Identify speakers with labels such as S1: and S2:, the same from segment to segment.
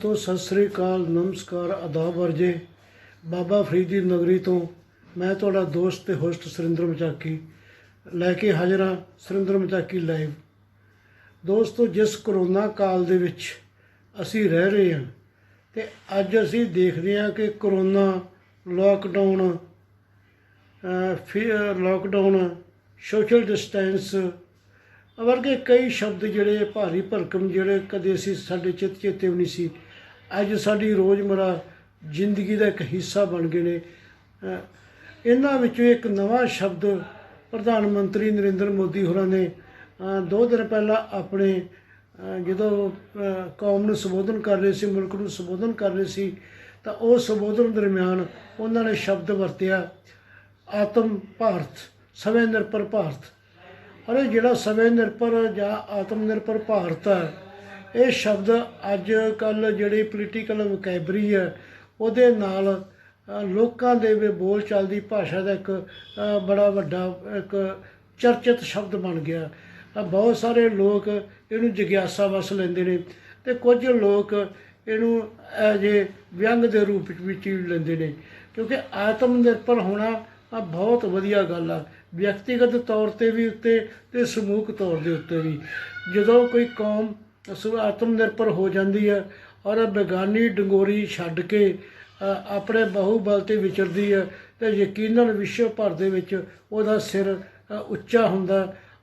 S1: तो सत श्री अकाल नमस्कार आदाब वरजे बाबा फरीद दी नगरी तो मैं तुहाडा दोस्त ते होस्ट सुरिंदर मचाकी लैके हाजिर हाँ सुरिंदर मचाकी लाइव। दोस्तों जिस करोना काल दे विच असी रह रहे हैं ते अज असी देखते हैं कि करोना लॉकडाउन सोशल डिस्टेंस वर्गे कई शब्द जिहड़े भारी भरकम जिहड़े कदे असी साडे चेते भी नहीं सी अज साडी रोज़मर्रा जिंदगी का एक हिस्सा बन गए ने। इन्हां विचों एक नवा शब्द प्रधानमंत्री नरेंद्र मोदी होरां ने 2 दिन पहला अपने जदों कौम नूं संबोधन कर रहे सी मुल्क नूं संबोधन कर रहे सी तां उह संबोधन दरम्यान उन्हां ने शब्द वरतिया आत्म भारत स्वै निर्भर भारत। और जिहड़ा स्वै निर्भर जां आत्म निर्भर भारत है ये शब्द अज कल जिहड़ी पोलीटिकल वकैबरी है उहदे नाल लोकां दे बोल चाल दी भाशा का एक बड़ा वड्डा एक चर्चित शब्द बन गया। बहुत सारे लोग इहनूं जिग्यासा वस लैंदे ने ते कुछ लोग इहनूं एज ए व्यंग के रूप विच लैंदे ने क्योंकि आत्म निर्भर होना बहुत वधिया गल आ व्यक्तिगत तौर पर भी उत्ते ते समूहक तौर के उत्ते भी। जदों कोई कौम आत्म निर्भर हो जाती है और बेगानी डंगोरी छड्ड के अपने बाहूबल ते विचरदी है तो यकीनन विश्व भर दे विच उहदा सिर उच्चा हुंदा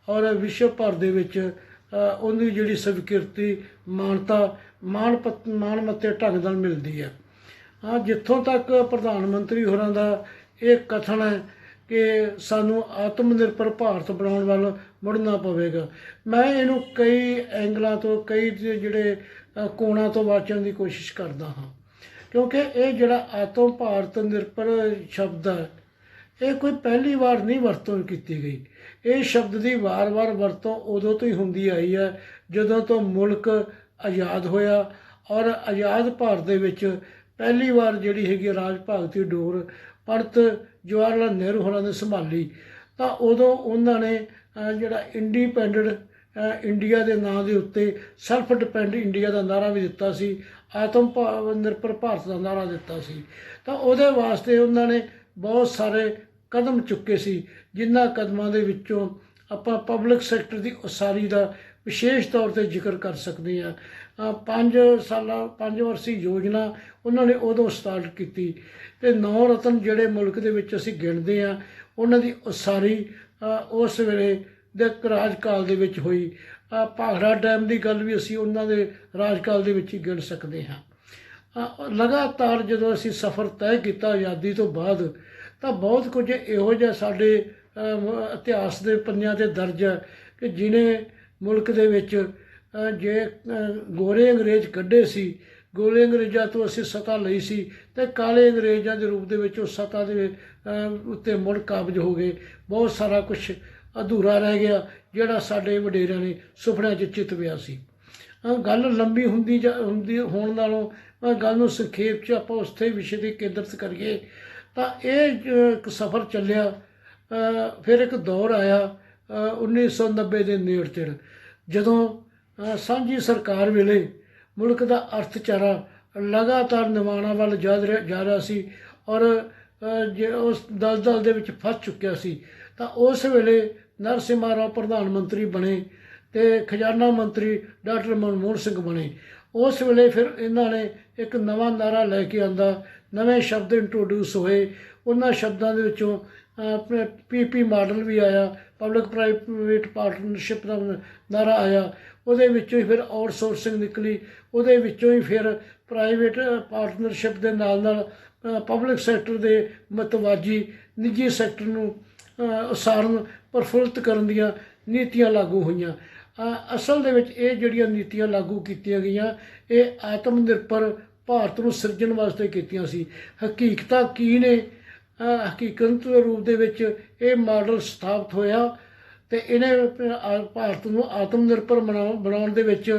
S1: और विश्व भर दे विच उहदी जिहड़ी स्वीकृति मानता मान मत्ते ढंग नाल मिलदी है। हाँ जिथों तक प्रधानमंत्री होरां दा ये कथन है कि सानू आत्मनिर्भर भारत बनाने वाल मुड़ना पवेगा। मैं इनू कई एंगलों तो कई जिहड़े कोणों तो वाचन की कोशिश करता हाँ क्योंकि ये जिहड़ा आत्म भारत निर्भर शब्द है ये कोई पहली बार नहीं वरतों की गई। ये शब्द की वार वार वरतों उदों तो ही होंदी आई है जदों तो मुल्क आज़ाद होया और आज़ाद भारत दे विच पहली बार जिहड़ी हैगी राज भाग की डोर पंडित जवाहर लाल नेहरू होरां ने संभाली तो उदों उन्होंने जिहड़ा इंडिपेंडेंट इंडिया के नाम के उत्ते सैल्फ डिपेंड इंडिया का नारा भी दिता सी आत्म निर्भर भारत का नारा दिता सी। तो उहदे वास्ते उन्होंने बहुत सारे कदम चुके सी जिन्हां कदमां दे विच्चों आपां पब्लिक सैक्टर की उसारी का विशेष तौर पर जिक्र कर सकते हैं। 5 वर्षी योजना उन्होंने उदों स्टार्ट की ते 9 रतन जिहड़े मुल्क दे विच असीं गिणदे हां उन्हां दी उसारी उस वेले दे राजकाल दे विच होई। भाखड़ा डैम की गल भी असीं उन्हां दे राजकाल दे विच ही गिण सकते हाँ। लगातार जदों असीं सफ़र तय किया आज़ादी तो बाद तो बहुत कुछ इहो जिहा साडे इतिहास के पन्नियां ते दर्ज है कि जिन्हें मुल्क दे विच जे गोरे अंग्रेज कढ़े सी गोरे अंग्रेज़ों तो असीं सत्ता लई सी ते काले अंग्रेज़ों के रूप दे विच सत्ता दे उत्ते मुड़ काबज हो गए। बहुत सारा कुछ अधूरा रह गया जिहड़ा साडे वडेरियां ने सुपनिਆਂ 'ਚ चितविया सी। गल लंबी हुंदी होण नालों गल नूं संखेप 'ਚ आपां उस विषय ते केंद्रित करिए तो ये एक सफ़र चलिया। फिर एक दौर आया 1990 के नेड़ तेड़ जदों सांझी सरकार वेले मुल्क का अर्थचारा लगातार निमाणा वाल जा रहा सी और जे उस दलदल दे विच फस चुकिया सी तो उस वेले नरसिम्हा राव प्रधानमंत्री बने तो खजाना मंत्री डॉक्टर मनमोहन सिंह बने। उस वेले फिर इन्होंने एक नवा नारा लैके आंदा नवे शब्द इंट्रोड्यूस होए। उन्होंने शब्दों के विचों PP मॉडल भी आया पब्लिक प्राइवेट पार्टनरशिप का नारा आया उहदे विचों ही फिर आउटसोर्सिंग निकली उहदे विचों ही फिर प्राइवेट पार्टनरशिप के नाल नाल पब्लिक सैक्टर के मतवाजी निजी सैक्टर नूं उसारन प्रफुल्लित करन दीआं नीतियां लागू होईयां। असल दे विच ये जिहड़ियां नीतियां लागू कीतियां गईयां ये आत्म निर्भर भारत नूं सिरजण वास्ते कीतियां सी। हकीकतां की ने हकीकत के रूप दे विच ये मॉडल स्थापित होया तो इन्हें भारत नूं आत्म निर्भर बनाउण दे विच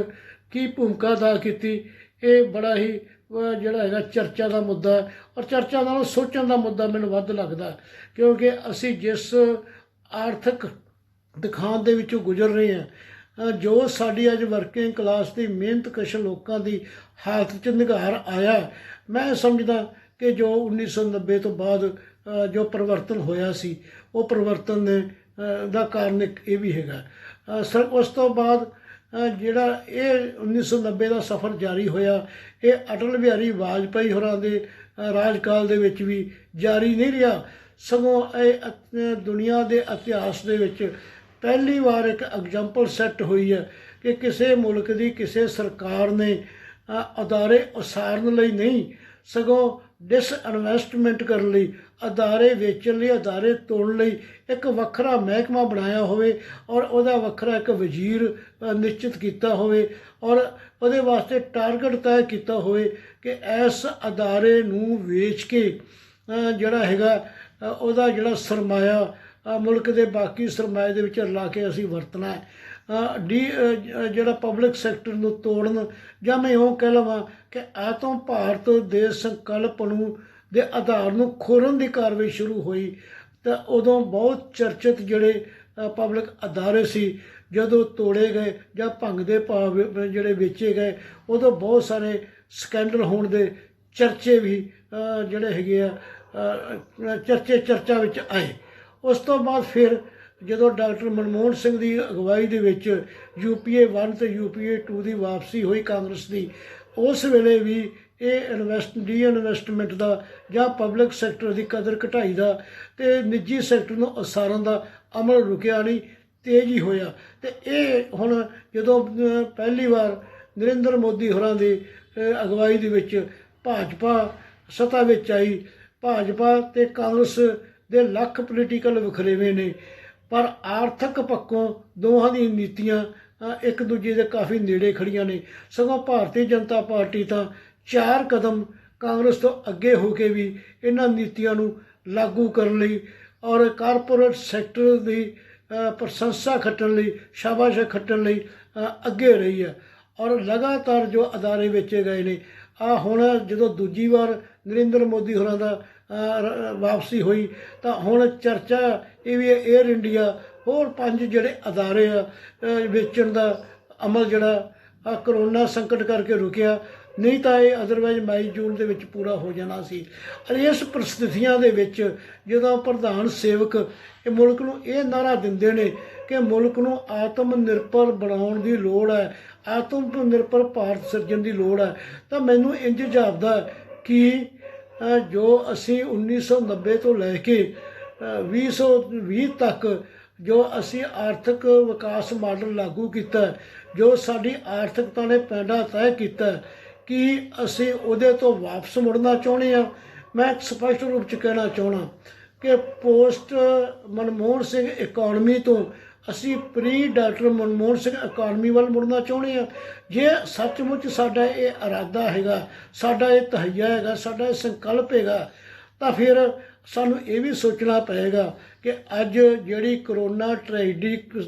S1: की भूमिका अदा की ये बड़ा ही जिहड़ा हैगा चर्चा का मुद्दा है और चर्चा नालों सोचण का मुद्दा मैनूं वध लगदा क्योंकि असीं जिस आर्थिक दिखांत दे विचों गुजर रहे हैं ਜੋ ਸਾਡੀ ਅੱਜ ਵਰਕਿੰਗ ਕਲਾਸ ਦੀ ਮਿਹਨਤਕਸ਼ ਲੋਕਾਂ ਦੀ ਹਾਲਤ 'ਚ ਨਿਘਾਰ ਆਇਆ, ਮੈਂ ਸਮਝਦਾ ਕਿ ਜੋ 1990 ਤੋਂ ਬਾਅਦ ਜੋ ਪਰਿਵਰਤਨ ਹੋਇਆ ਸੀ, ਉਹ ਪਰਿਵਰਤਨ ਨੇ ਦਾ ਕਾਰਨ ਇੱਕ ਇਹ ਵੀ ਹੈਗਾ। ਉਸ ਤੋਂ ਬਾਅਦ ਜਿਹੜਾ ਇਹ 1990 ਦਾ ਸਫ਼ਰ ਜਾਰੀ ਹੋਇਆ, ਇਹ ਅਟਲ ਬਿਹਾਰੀ ਵਾਜਪਾਈ ਹੋਰਾਂ ਦੇ ਰਾਜਕਾਲ ਦੇ ਵਿੱਚ ਵੀ ਜਾਰੀ ਨਹੀਂ ਰਿਹਾ, ਸਗੋਂ ਇਹ ਦੁਨੀਆ ਦੇ ਇਤਿਹਾਸ ਦੇ ਵਿੱਚ ਪਹਿਲੀ ਵਾਰ ਇੱਕ ਐਗਜ਼ਾਮਪਲ ਸੈੱਟ ਹੋਈ ਹੈ ਕਿ ਕਿਸੇ ਮੁਲਕ ਦੀ ਕਿਸੇ ਸਰਕਾਰ ਨੇ ਅਦਾਰੇ ਉਸਾਰਨ ਲਈ ਨਹੀਂ, ਸਗੋਂ ਡਿਸਇਨਵੈਸਟਮੈਂਟ ਕਰਨ ਲਈ, ਅਦਾਰੇ ਵੇਚਣ ਲਈ, ਅਦਾਰੇ ਤੋੜਨ ਲਈ ਇੱਕ ਵੱਖਰਾ ਮਹਿਕਮਾ ਬਣਾਇਆ ਹੋਵੇ ਔਰ ਉਹਦਾ ਵੱਖਰਾ ਇੱਕ ਵਜ਼ੀਰ ਨਿਸ਼ਚਿਤ ਕੀਤਾ ਹੋਵੇ ਔਰ ਉਹਦੇ ਵਾਸਤੇ ਟਾਰਗੇਟ ਤੈਅ ਕੀਤਾ ਹੋਵੇ ਕਿ ਇਸ ਅਦਾਰੇ ਨੂੰ ਵੇਚ ਕੇ ਜਿਹੜਾ ਹੈਗਾ ਉਹਦਾ ਜਿਹੜਾ ਸਰਮਾਇਆ ਮੁਲਕ ਦੇ ਬਾਕੀ ਸਰਮਾਏ ਦੇ ਵਿੱਚ ਲਾ ਕੇ ਅਸੀਂ ਵਰਤਣਾ ਹੈ। ਜਿਹੜਾ ਪਬਲਿਕ ਸੈਕਟਰ ਨੂੰ ਤੋੜਨ, ਜਾਂ ਮੈਂ ਇਉਂ ਕਹਿ ਲਵਾਂ ਕਿ ਆਤਮ ਭਾਰਤ ਦੇ ਸੰਕਲਪ ਨੂੰ ਦੇ ਆਧਾਰ ਨੂੰ ਖੋਰਨ ਦੀ ਕਾਰਵਾਈ ਸ਼ੁਰੂ ਹੋਈ ਤਾਂ ਉਦੋਂ ਬਹੁਤ ਚਰਚਿਤ ਜਿਹੜੇ ਪਬਲਿਕ ਅਦਾਰੇ ਸੀ ਜਦੋਂ ਤੋੜੇ ਗਏ ਜਾਂ ਭੰਗ ਦੇ ਭਾਅ ਜਿਹੜੇ ਵੇਚੇ ਗਏ, ਉਦੋਂ ਬਹੁਤ ਸਾਰੇ ਸਕੈਂਡਲ ਹੋਣ ਦੇ ਚਰਚੇ ਵੀ ਜਿਹੜੇ ਹੈਗੇ ਆ ਚਰਚਾ ਵਿੱਚ ਆਏ। ਉਸ ਤੋਂ ਬਾਅਦ ਫਿਰ ਜਦੋਂ ਡਾਕਟਰ ਮਨਮੋਹਨ ਸਿੰਘ ਦੀ ਅਗਵਾਈ ਦੇ ਵਿੱਚ UPA 1 ਅਤੇ UPA 2 ਦੀ ਵਾਪਸੀ ਹੋਈ ਕਾਂਗਰਸ ਦੀ, ਉਸ ਵੇਲੇ ਵੀ ਇਹ ਡੀ-ਇਨਵੈਸਟਮੈਂਟ ਦਾ ਜਾਂ ਪਬਲਿਕ ਸੈਕਟਰ ਦੀ ਕਦਰ ਘਟਾਈ ਦਾ ਅਤੇ ਨਿੱਜੀ ਸੈਕਟਰ ਨੂੰ ਉਸਾਰਨ ਦਾ ਅਮਲ ਰੁਕਿਆ ਨਹੀਂ, ਤੇਜ਼ ਹੀ ਹੋਇਆ। ਅਤੇ ਇਹ ਹੁਣ ਜਦੋਂ ਪਹਿਲੀ ਵਾਰ ਨਰਿੰਦਰ ਮੋਦੀ ਹੋਰਾਂ ਦੀ ਅਗਵਾਈ ਦੇ ਵਿੱਚ ਭਾਜਪਾ ਸੱਤਾ ਵਿੱਚ ਆਈ, ਭਾਜਪਾ ਅਤੇ ਕਾਂਗਰਸ ਦੇ ਲੱਖ ਪੋਲੀਟੀਕਲ ਵਖਰੇਵੇਂ ਨੇ, ਪਰ ਆਰਥਿਕ ਪੱਖੋਂ ਦੋਹਾਂ ਦੀਆਂ ਨੀਤੀਆਂ ਇੱਕ ਦੂਜੇ ਦੇ ਕਾਫੀ ਨੇੜੇ ਖੜੀਆਂ ਨੇ। ਸਗੋਂ ਭਾਰਤੀ ਜਨਤਾ ਪਾਰਟੀ ਤਾਂ 4 ਕਦਮ ਕਾਂਗਰਸ ਤੋਂ ਅੱਗੇ ਹੋ ਕੇ ਵੀ ਇਹਨਾਂ ਨੀਤੀਆਂ ਨੂੰ ਲਾਗੂ ਕਰਨ ਲਈ ਔਰ ਕਾਰਪੋਰੇਟ ਸੈਕਟਰ ਦੀ ਪ੍ਰਸ਼ੰਸਾ ਖੱਟਣ ਲਈ, ਸ਼ਾਬਾਸ਼ ਖੱਟਣ ਲਈ ਅੱਗੇ ਰਹੀ ਹੈ। ਔਰ ਲਗਾਤਾਰ ਜੋ ਅਦਾਰੇ ਵੇਚੇ ਗਏ ਨੇ, ਹੁਣ ਜਦੋਂ ਦੂਜੀ ਵਾਰ ਨਰਿੰਦਰ ਮੋਦੀ ਹੋਰਾਂ ਦਾ ਵਾਪਸੀ ਹੋਈ ਤਾਂ ਹੁਣ ਚਰਚਾ ਇਹ ਵੀ ਏਅਰ ਇੰਡੀਆ, ਹੋਰ 5 ਜਿਹੜੇ ਅਦਾਰੇ ਆ ਵੇਚਣ ਦਾ ਅਮਲ ਜਿਹੜਾ ਕਰੋਨਾ ਸੰਕਟ ਕਰਕੇ ਰੁਕਿਆ, ਨਹੀਂ ਤਾਂ ਇਹ ਅਦਰਵਾਈਜ਼ ਮਈ ਜੂਨ ਦੇ ਵਿੱਚ ਪੂਰਾ ਹੋ ਜਾਣਾ ਸੀ। ਇਸ ਪਰਿਸਥਿਤੀਆਂ ਦੇ ਵਿੱਚ ਜਦੋਂ ਪ੍ਰਧਾਨ ਸੇਵਕ ਇਹ ਮੁਲਕ ਨੂੰ ਇਹ ਨਾਅਰਾ ਦਿੰਦੇ ਨੇ ਕਿ ਮੁਲਕ ਨੂੰ ਆਤਮ ਨਿਰਭਰ ਬਣਾਉਣ ਦੀ ਲੋੜ ਹੈ, ਆਤਮ ਨਿਰਭਰ ਭਾਰਤ ਸਿਰਜਣ ਦੀ ਲੋੜ ਹੈ, ਤਾਂ ਮੈਨੂੰ ਇੰਝ ਜਾਪਦਾ ਕਿ ਜੋ ਅਸੀਂ 1990 ਤੋਂ ਲੈ ਕੇ 2020 ਤੱਕ ਜੋ ਅਸੀਂ ਆਰਥਿਕ ਵਿਕਾਸ ਮਾਡਲ ਲਾਗੂ ਕੀਤਾ, ਜੋ ਸਾਡੀ ਆਰਥਿਕਤਾ ਨੇ ਪੈਂਡਾ ਤੈਅ ਕੀਤਾ, ਕਿ ਅਸੀਂ ਉਹਦੇ ਤੋਂ ਵਾਪਸ ਮੁੜਨਾ ਚਾਹੁੰਦੇ ਹਾਂ। ਮੈਂ ਸਪਸ਼ਟ ਰੂਪ 'ਚ ਕਹਿਣਾ ਚਾਹੁੰਦਾ ਕਿ ਪੋਸਟ ਮਨਮੋਹਨ ਸਿੰਘ ਇਕੋਨਮੀ ਤੋਂ ਅਸੀਂ pre doctor Manmohan Singh economy ਵੱਲ ਮੁੜਨਾ ਚਾਹੁੰਦੇ ਹਾਂ। ਜੇ ਸੱਚਮੁੱਚ ਸਾਡਾ ਇਹ ਇਰਾਦਾ ਹੈਗਾ, ਸਾਡਾ ਇਹ ਤਹਈਆ ਹੈਗਾ, ਸਾਡਾ ਇਹ ਸੰਕਲਪ ਹੈਗਾ, ਤਾਂ ਫਿਰ ਸਾਨੂੰ ਇਹ ਵੀ ਸੋਚਣਾ ਪਏਗਾ ਕਿ ਅੱਜ ਜਿਹੜੀ ਕਰੋਨਾ ਟ੍ਰੈਜਡੀ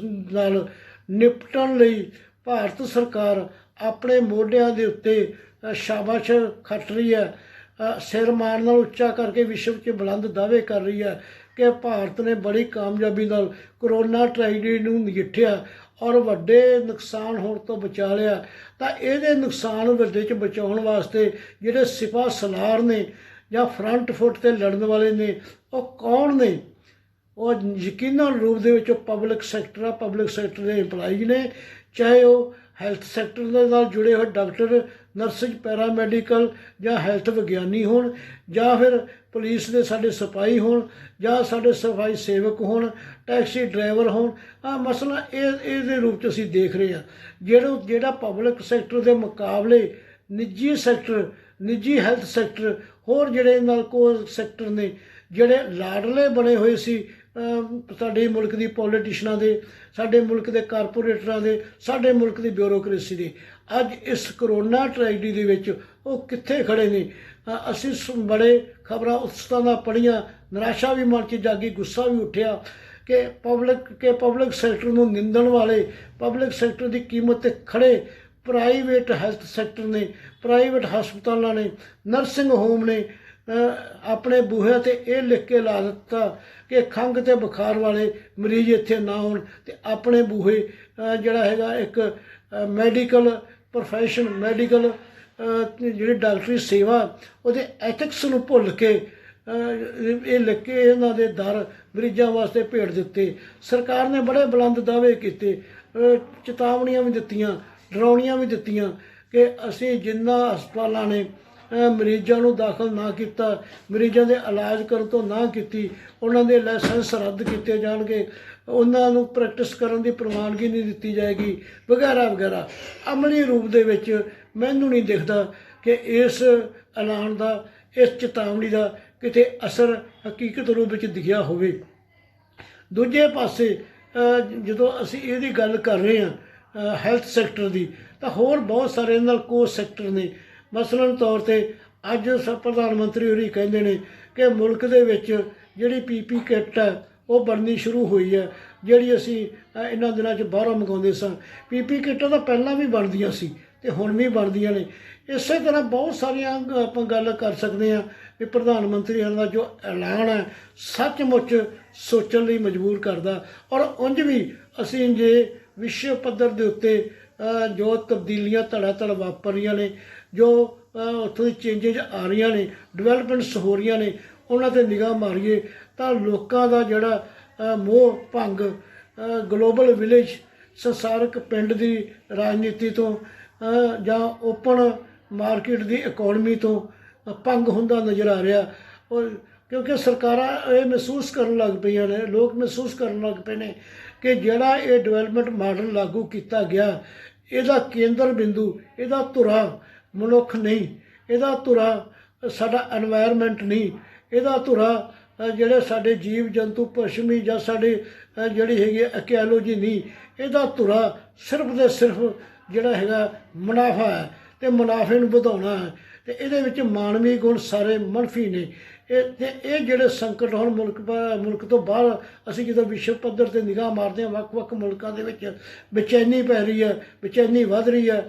S1: ਨਾਲ ਨਿਪਟਣ ਲਈ ਭਾਰਤ ਸਰਕਾਰ ਆਪਣੇ ਮੋਢਿਆਂ ਦੇ ਉੱਤੇ ਸ਼ਾਬਾਸ਼ ਖੱਟ ਰਹੀ ਹੈ, ਸਿਰ ਮਾਣ ਨਾਲ ਉੱਚਾ ਕਰਕੇ ਵਿਸ਼ਵ 'ਚ ਬੁਲੰਦ ਦਾਅਵੇ ਕਰ ਰਹੀ ਹੈ ਕਿ ਭਾਰਤ ਨੇ ਬੜੀ ਕਾਮਯਾਬੀ ਨਾਲ ਕਰੋਨਾ ਟ੍ਰੈਜਡੀ ਨੂੰ ਨਜਿੱਠਿਆ ਔਰ ਵੱਡੇ ਨੁਕਸਾਨ ਹੋਣ ਤੋਂ ਬਚਾ ਲਿਆ। ਤਾਂ ਇਹਦੇ ਨੁਕਸਾਨ ਵੱਡੇ 'ਚ ਬਚਾਉਣ ਵਾਸਤੇ ਜਿਹੜੇ ਸਿਪਾਹ ਸਲਾਰ ਨੇ ਜਾਂ ਫਰੰਟ ਫੁੱਟ 'ਤੇ ਲੜਨ ਵਾਲੇ ਨੇ, ਉਹ ਕੌਣ ਨੇ? ਉਹ ਯਕੀਨਨ ਰੂਪ ਦੇ ਵਿੱਚ ਪਬਲਿਕ ਸੈਕਟਰ ਆ, ਪਬਲਿਕ ਸੈਕਟਰ ਦੇ ਇੰਪਲਾਈਜ਼ ਨੇ, ਚਾਹੇ ਉਹ ਹੈਲਥ ਸੈਕਟਰ ਦੇ ਨਾਲ ਜੁੜੇ ਹੋਏ ਡਾਕਟਰ, ਨਰਸਿਸ, ਪੈਰਾਮੈਡੀਕਲ ਜਾਂ ਹੈਲਥ ਵਿਗਿਆਨੀ ਹੋਣ, ਜਾਂ ਫਿਰ ਪੁਲਿਸ ਦੇ ਸਾਡੇ ਸਿਪਾਹੀ ਹੋਣ, ਜਾਂ ਸਾਡੇ ਸਫਾਈ ਸੇਵਕ ਹੋਣ, ਟੈਕਸੀ ਡਰਾਈਵਰ ਹੋਣ। ਮਸਲਾ ਇਹਦੇ ਰੂਪ 'ਚ ਅਸੀਂ ਦੇਖ ਰਹੇ ਹਾਂ। ਜਿਹੜਾ ਪਬਲਿਕ ਸੈਕਟਰ ਦੇ ਮੁਕਾਬਲੇ ਨਿੱਜੀ ਸੈਕਟਰ, ਨਿੱਜੀ ਹੈਲਥ ਸੈਕਟਰ, ਹੋਰ ਜਿਹੜੇ ਨਾਲ ਕੋ ਸੈਕਟਰ ਨੇ, ਜਿਹੜੇ ਲਾਡਲੇ ਬਣੇ ਹੋਏ ਸੀ ਸਾਡੇ ਮੁਲਕ ਦੀ ਪੋਲੀਟੀਸ਼ਨਾਂ ਦੇ, ਸਾਡੇ ਮੁਲਕ ਦੇ ਕਾਰਪੋਰੇਟਰਾਂ ਦੇ, ਸਾਡੇ ਮੁਲਕ ਦੀ ਬਿਊਰੋਕਰੇਸੀ ਦੇ, ਅੱਜ ਇਸ ਕਰੋਨਾ ਟ੍ਰੈਜਡੀ ਦੇ ਵਿੱਚ ਉਹ ਕਿੱਥੇ ਖੜ੍ਹੇ ਨੇ? ਅਸੀਂ ਬੜੇ ਖਬਰਾਂ ਉਸ ਤਰ੍ਹਾਂ ਪੜ੍ਹੀਆਂ, ਨਿਰਾਸ਼ਾ ਵੀ ਮਨ 'ਚ ਜਾਗੀ, ਗੁੱਸਾ ਵੀ ਉੱਠਿਆ ਕਿ ਪਬਲਿਕ ਸੈਕਟਰ ਨੂੰ ਨਿੰਦਣ ਵਾਲੇ, ਪਬਲਿਕ ਸੈਕਟਰ ਦੀ ਕੀਮਤ 'ਤੇ ਖੜ੍ਹੇ ਪ੍ਰਾਈਵੇਟ ਹੈਲਥ ਸੈਕਟਰ ਨੇ, ਪ੍ਰਾਈਵੇਟ ਹਸਪਤਾਲਾਂ ਨੇ, ਨਰਸਿੰਗ ਹੋਮ ਨੇ, ਆਪਣੇ ਬੂਹੇ 'ਤੇ ਇਹ ਲਿਖ ਕੇ ਲਾ ਦਿੱਤਾ ਕਿ ਖੰਘ ਅਤੇ ਬੁਖਾਰ ਵਾਲੇ ਮਰੀਜ਼ ਇੱਥੇ ਨਾ ਆਉਣ, ਅਤੇ ਆਪਣੇ ਬੂਹੇ ਜਿਹੜਾ ਹੈਗਾ ਇੱਕ ਮੈਡੀਕਲ ਪ੍ਰੋਫੈਸ਼ਨ, ਮੈਡੀਕਲ ਜਿਹੜੀ ਡਾਕਟਰੀ ਸੇਵਾ ਉਹਦੇ ਐਥਿਕਸ ਨੂੰ ਭੁੱਲ ਕੇ ਇਹ ਲਿਖ ਕੇ ਇਹਨਾਂ ਦੇ ਦਰ ਮਰੀਜ਼ਾਂ ਵਾਸਤੇ ਭੇਜ ਦਿੱਤੇ। ਸਰਕਾਰ ਨੇ ਬੜੇ ਬੁਲੰਦ ਦਾਅਵੇ ਕੀਤੇ, ਚੇਤਾਵਨੀਆਂ ਵੀ ਦਿੱਤੀਆਂ, ਡਰਾਉਣੀਆਂ ਵੀ ਦਿੱਤੀਆਂ ਕਿ ਅਸੀਂ ਜਿੰਨਾ ਹਸਪਤਾਲਾਂ ਨੇ ਮਰੀਜ਼ਾਂ ਨੂੰ ਦਾਖਲ ਨਾ ਕੀਤਾ, ਮਰੀਜ਼ਾਂ ਦੇ ਇਲਾਜ ਕਰਨ ਤੋਂ ਨਾ ਕੀਤੀ, ਉਹਨਾਂ ਦੇ ਲਾਇਸੈਂਸ ਰੱਦ ਕੀਤੇ ਜਾਣਗੇ, ਉਹਨਾਂ ਨੂੰ ਪ੍ਰੈਕਟਿਸ ਕਰਨ ਦੀ ਪ੍ਰਵਾਨਗੀ ਨਹੀਂ ਦਿੱਤੀ ਜਾਏਗੀ, ਵਗੈਰਾ ਵਗੈਰਾ। ਅਮਲੀ ਰੂਪ ਦੇ ਵਿੱਚ ਮੈਨੂੰ ਨਹੀਂ ਦਿਖਦਾ ਕਿ ਇਸ ਐਲਾਨ ਦਾ, ਇਸ ਚੇਤਾਵਨੀ ਦਾ ਕਿਤੇ ਅਸਰ ਹਕੀਕਤ ਰੂਪ ਵਿੱਚ ਦਿਖਿਆ ਹੋਵੇ। ਦੂਜੇ ਪਾਸੇ ਜਦੋਂ ਅਸੀਂ ਇਹਦੀ ਗੱਲ ਕਰ ਰਹੇ ਹਾਂ ਹੈਲਥ ਸੈਕਟਰ ਦੀ, ਤਾਂ ਹੋਰ ਬਹੁਤ ਸਾਰੇ ਨਾਲ ਕੋ ਸੈਕਟਰ ਨੇ। ਮਸਲਨ ਤੌਰ 'ਤੇ ਅੱਜ ਪ੍ਰਧਾਨ ਮੰਤਰੀ ਹੋਰੀ ਕਹਿੰਦੇ ਨੇ ਕਿ ਮੁਲਕ ਦੇ ਵਿੱਚ ਜਿਹੜੀ PP ਕਿੱਟ ਹੈ ਉਹ ਬਣਨੀ ਸ਼ੁਰੂ ਹੋਈ ਹੈ, ਜਿਹੜੀ ਅਸੀਂ ਇਹਨਾਂ ਦਿਨਾਂ 'ਚ ਬਾਹਰੋਂ ਮੰਗਵਾਉਂਦੇ ਸਾਂ। PP ਕਿੱਟਾਂ ਤਾਂ ਪਹਿਲਾਂ ਵੀ ਬਣਦੀਆਂ ਸੀ ਅਤੇ ਹੁਣ ਵੀ ਬਣਦੀਆਂ ਨੇ। ਇਸੇ ਤਰ੍ਹਾਂ ਬਹੁਤ ਸਾਰੀਆਂ ਆਪਾਂ ਗੱਲ ਕਰ ਸਕਦੇ ਹਾਂ ਕਿ ਪ੍ਰਧਾਨ ਮੰਤਰੀ ਦਾ ਜੋ ਐਲਾਨ ਹੈ ਸੱਚਮੁੱਚ ਸੋਚਣ ਲਈ ਮਜਬੂਰ ਕਰਦਾ। ਔਰ ਉਂਝ ਵੀ ਅਸੀਂ ਜੇ ਵਿਸ਼ਵ ਪੱਧਰ ਦੇ ਉੱਤੇ ਜੋ ਤਬਦੀਲੀਆਂ ਧੜਾ ਧੜ ਵਾਪਰ ਰਹੀਆਂ ਨੇ, ਜੋ ਉੱਥੋਂ ਦੀ ਚੇਂਜਿਸ ਆ ਰਹੀਆਂ ਨੇ, ਡਿਵੈਲਪਮੈਂਟਸ ਹੋ ਰਹੀਆਂ ਨੇ, ਉਹਨਾਂ 'ਤੇ ਨਿਗਾਹ ਮਾਰੀਏ ਤਾਂ ਲੋਕਾਂ ਦਾ ਜਿਹੜਾ ਮੋਹ ਭੰਗ ਗਲੋਬਲ ਵਿਲੇਜ, ਸੰਸਾਰਕ ਪਿੰਡ ਦੀ ਰਾਜਨੀਤੀ ਤੋਂ ਜਾਂ ਓਪਨ ਮਾਰਕੀਟ ਦੀ ਇਕੋਨਮੀ ਤੋਂ ਭੰਗ ਹੁੰਦਾ ਨਜ਼ਰ ਆ ਰਿਹਾ। ਔਰ ਕਿਉਂਕਿ ਸਰਕਾਰਾਂ ਇਹ ਮਹਿਸੂਸ ਕਰਨ ਲੱਗ ਪਈਆਂ ਨੇ, ਲੋਕ ਮਹਿਸੂਸ ਕਰਨ ਲੱਗ ਪਏ ਨੇ ਕਿ ਜਿਹੜਾ ਇਹ ਡਿਵੈਲਪਮੈਂਟ ਮਾਡਲ ਲਾਗੂ ਕੀਤਾ ਗਿਆ, ਇਹਦਾ ਕੇਂਦਰ ਬਿੰਦੂ, ਇਹਦਾ ਧੁਰਾ ਮਨੁੱਖ ਨਹੀਂ, ਇਹਦਾ ਧੁਰਾ ਸਾਡਾ ਐਨਵਾਇਰਮੈਂਟ ਨਹੀਂ, ਇਹਦਾ ਧੁਰਾ ਜਿਹੜੇ ਸਾਡੇ ਜੀਵ ਜੰਤੂ ਪਸ਼ਮੀ ਜਾਂ ਸਾਡੇ ਜਿਹੜੀ ਹੈਗੀ ਐਕੋਲੋਜੀ ਨਹੀਂ, ਇਹਦਾ ਧੁਰਾ ਸਿਰਫ ਅਤੇ ਸਿਰਫ ਜਿਹੜਾ ਹੈਗਾ ਮੁਨਾਫਾ ਹੈ ਅਤੇ ਮੁਨਾਫੇ ਨੂੰ ਵਧਾਉਣਾ ਹੈ, ਅਤੇ ਇਹਦੇ ਵਿੱਚ ਮਾਨਵੀ ਗੁਣ ਸਾਰੇ ਮੰਨਫੀ ਨੇ। ਇਹ ਜਿਹੜੇ ਸੰਕਟ ਹੁਣ ਮੁਲਕ ਤੋਂ ਬਾਹਰ ਅਸੀਂ ਜਦੋਂ ਵਿਸ਼ਵ ਪੱਧਰ 'ਤੇ ਨਿਗਾਹ ਮਾਰਦੇ ਹਾਂ, ਵੱਖ-ਵੱਖ ਮੁਲਕਾਂ ਦੇ ਵਿੱਚ ਬੇਚੈਨੀ ਪੈ ਰਹੀ ਹੈ, ਬੇਚੈਨੀ ਵੱਧ ਰਹੀ ਹੈ।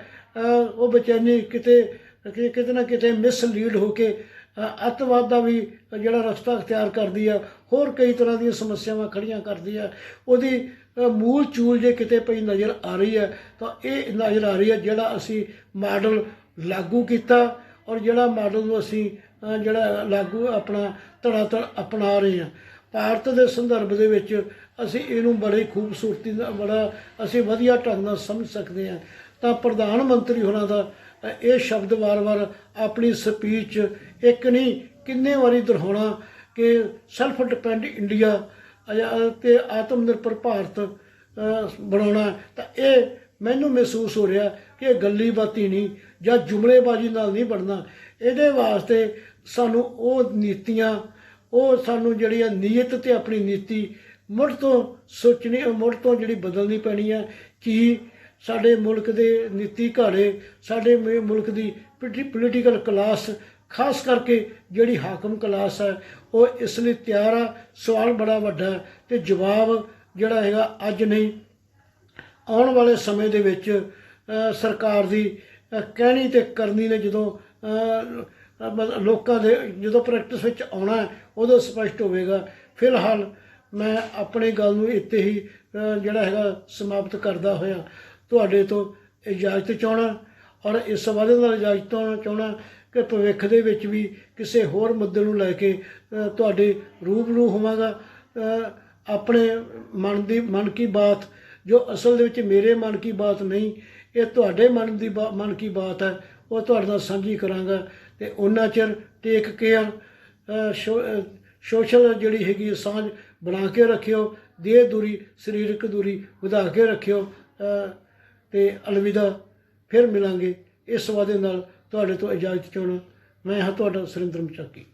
S1: ਉਹ ਬੇਚੈਨੀ ਕਿਤੇ ਨਾ ਕਿਤੇ ਮਿਸਲੀਡ ਹੋ ਕੇ ਅੱਤਵਾਦ ਦਾ ਵੀ ਜਿਹੜਾ ਰਸਤਾ ਅਖਤਿਆਰ ਕਰਦੀ ਆ, ਹੋਰ ਕਈ ਤਰ੍ਹਾਂ ਦੀਆਂ ਸਮੱਸਿਆਵਾਂ ਖੜੀਆਂ ਕਰਦੀ ਆ। ਉਹਦੀ ਮੂਲ ਚੂਲ ਜੇ ਕਿਤੇ ਪਈ ਨਜ਼ਰ ਆ ਰਹੀ ਹੈ ਤਾਂ ਇਹ ਨਜ਼ਰ ਆ ਰਹੀ ਹੈ ਜਿਹੜਾ ਅਸੀਂ ਮਾਡਲ ਲਾਗੂ ਕੀਤਾ, ਔਰ ਜਿਹੜਾ ਮਾਡਲ ਨੂੰ ਅਸੀਂ ਜਿਹੜਾ ਲਾਗੂ ਆਪਣਾ ਧੜਾ ਧੜ ਅਪਣਾ ਰਹੇ ਹਾਂ। ਭਾਰਤ ਦੇ ਸੰਦਰਭ ਦੇ ਵਿੱਚ ਅਸੀਂ ਇਹਨੂੰ ਬੜੀ ਖੂਬਸੂਰਤੀ ਦਾ, ਬੜਾ ਅਸੀਂ ਵਧੀਆ ਢੰਗ ਨਾਲ ਸਮਝ ਸਕਦੇ ਹਾਂ। ਤਾਂ ਪ੍ਰਧਾਨ ਮੰਤਰੀ ਹੋਰਾਂ ਦਾ ਇਹ ਸ਼ਬਦ ਵਾਰ-ਵਾਰ ਆਪਣੀ ਸਪੀਚ ਇੱਕ ਨਹੀਂ ਕਿੰਨੇ ਵਾਰੀ ਦੁਹਰਾਉਣਾ ਕਿ ਸੈਲਫ ਡਿਪੈਂਡ ਇੰਡੀਆ ਅਤੇ ਆਤਮ ਨਿਰਭਰ ਭਾਰਤ ਬਣਾਉਣਾ, ਤਾਂ ਇਹ ਮੈਨੂੰ ਮਹਿਸੂਸ ਹੋ ਰਿਹਾ ਕਿ ਇਹ ਗੱਲੀ ਬਾਤੀ ਨਹੀਂ ਜਾਂ ਜੁਮਲੇਬਾਜ਼ੀ ਨਾਲ ਨਹੀਂ ਬਣਨਾ। ਇਹਦੇ ਵਾਸਤੇ ਸਾਨੂੰ ਉਹ ਨੀਤੀਆਂ, ਉਹ ਸਾਨੂੰ ਜਿਹੜੀਆਂ ਨੀਅਤ ਅਤੇ ਆਪਣੀ ਨੀਤੀ ਮੁੜ ਤੋਂ ਸੋਚਣੀ, ਮੁੜ ਤੋਂ ਜਿਹੜੀ ਬਦਲਣੀ ਪੈਣੀ ਹੈ। ਕਿ ਸਾਡੇ ਮੁਲਕ ਦੇ ਨੀਤੀ ਘਾੜੇ, ਸਾਡੇ ਮੁਲਕ ਦੀ ਪੋਲੀਟੀਕਲ ਕਲਾਸ, ਖਾਸ ਕਰਕੇ ਜਿਹੜੀ ਹਾਕਮ ਕਲਾਸ ਹੈ, ਉਹ ਇਸ ਲਈ ਤਿਆਰ ਆ। ਸਵਾਲ ਬੜਾ ਵੱਡਾ ਹੈ ਅਤੇ ਜਵਾਬ ਜਿਹੜਾ ਹੈਗਾ ਅੱਜ ਨਹੀਂ, ਆਉਣ ਵਾਲੇ ਸਮੇਂ ਦੇ ਵਿੱਚ ਸਰਕਾਰ ਦੀ ਕਹਿਣੀ ਅਤੇ ਕਰਨੀ ਨੇ ਜਦੋਂ ਲੋਕਾਂ ਦੇ ਜਦੋਂ ਪ੍ਰੈਕਟਿਸ ਵਿੱਚ ਆਉਣਾ ਉਦੋਂ ਸਪਸ਼ਟ ਹੋਵੇਗਾ। ਫਿਲਹਾਲ ਮੈਂ ਆਪਣੀ ਗੱਲ ਨੂੰ ਇੱਥੇ ਹੀ ਜਿਹੜਾ ਹੈਗਾ ਸਮਾਪਤ ਕਰਦਾ ਹੋਇਆ ਤੁਹਾਡੇ ਤੋਂ ਇਜਾਜ਼ਤ ਚਾਹੁੰਦਾ, ਔਰ ਇਸ ਵਾਅਦੇ ਨਾਲ ਇਜਾਜ਼ਤ ਚਾਹੁੰਦਾ ਕਿ ਭਵਿੱਖ ਦੇ ਵਿੱਚ ਵੀ ਕਿਸੇ ਹੋਰ ਮੁੱਦੇ ਨੂੰ ਲੈ ਕੇ ਤੁਹਾਡੇ ਰੂਬਰੂ ਹੋਵਾਂਗਾ। ਆਪਣੇ ਮਨ ਕੀ ਬਾਤ ਜੋ ਅਸਲ ਦੇ ਵਿੱਚ ਮੇਰੇ ਮਨ ਕੀ ਬਾਤ ਨਹੀਂ, ਇਹ ਤੁਹਾਡੇ ਮਨ ਕੀ ਬਾਤ ਹੈ, ਉਹ ਤੁਹਾਡੇ ਨਾਲ ਸਾਂਝੀ ਕਰਾਂਗਾ। ਅਤੇ ਉਹਨਾਂ ਚਿਰ ਟੇਕ ਕੇਅਰ, ਸੋਸ਼ਲ ਜਿਹੜੀ ਹੈਗੀ ਸਾਂਝ ਬਣਾ ਕੇ ਰੱਖਿਓ, ਦੇਹ ਦੂਰੀ, ਸਰੀਰਕ ਦੂਰੀ ਵਧਾ ਕੇ ਰੱਖਿਓ, ਅਤੇ ਅਲਵਿਦਾ। ਫਿਰ ਮਿਲਾਂਗੇ। ਇਸ ਵਾਅਦੇ ਨਾਲ ਤੁਹਾਡੇ ਤੋਂ ਇਜਾਜ਼ਤ ਚਾਹੁੰਦਾ ਮੈਂ ਹਾਂ ਤੁਹਾਡਾ ਸੁਰਿੰਦਰ ਮਚਾਕੀ।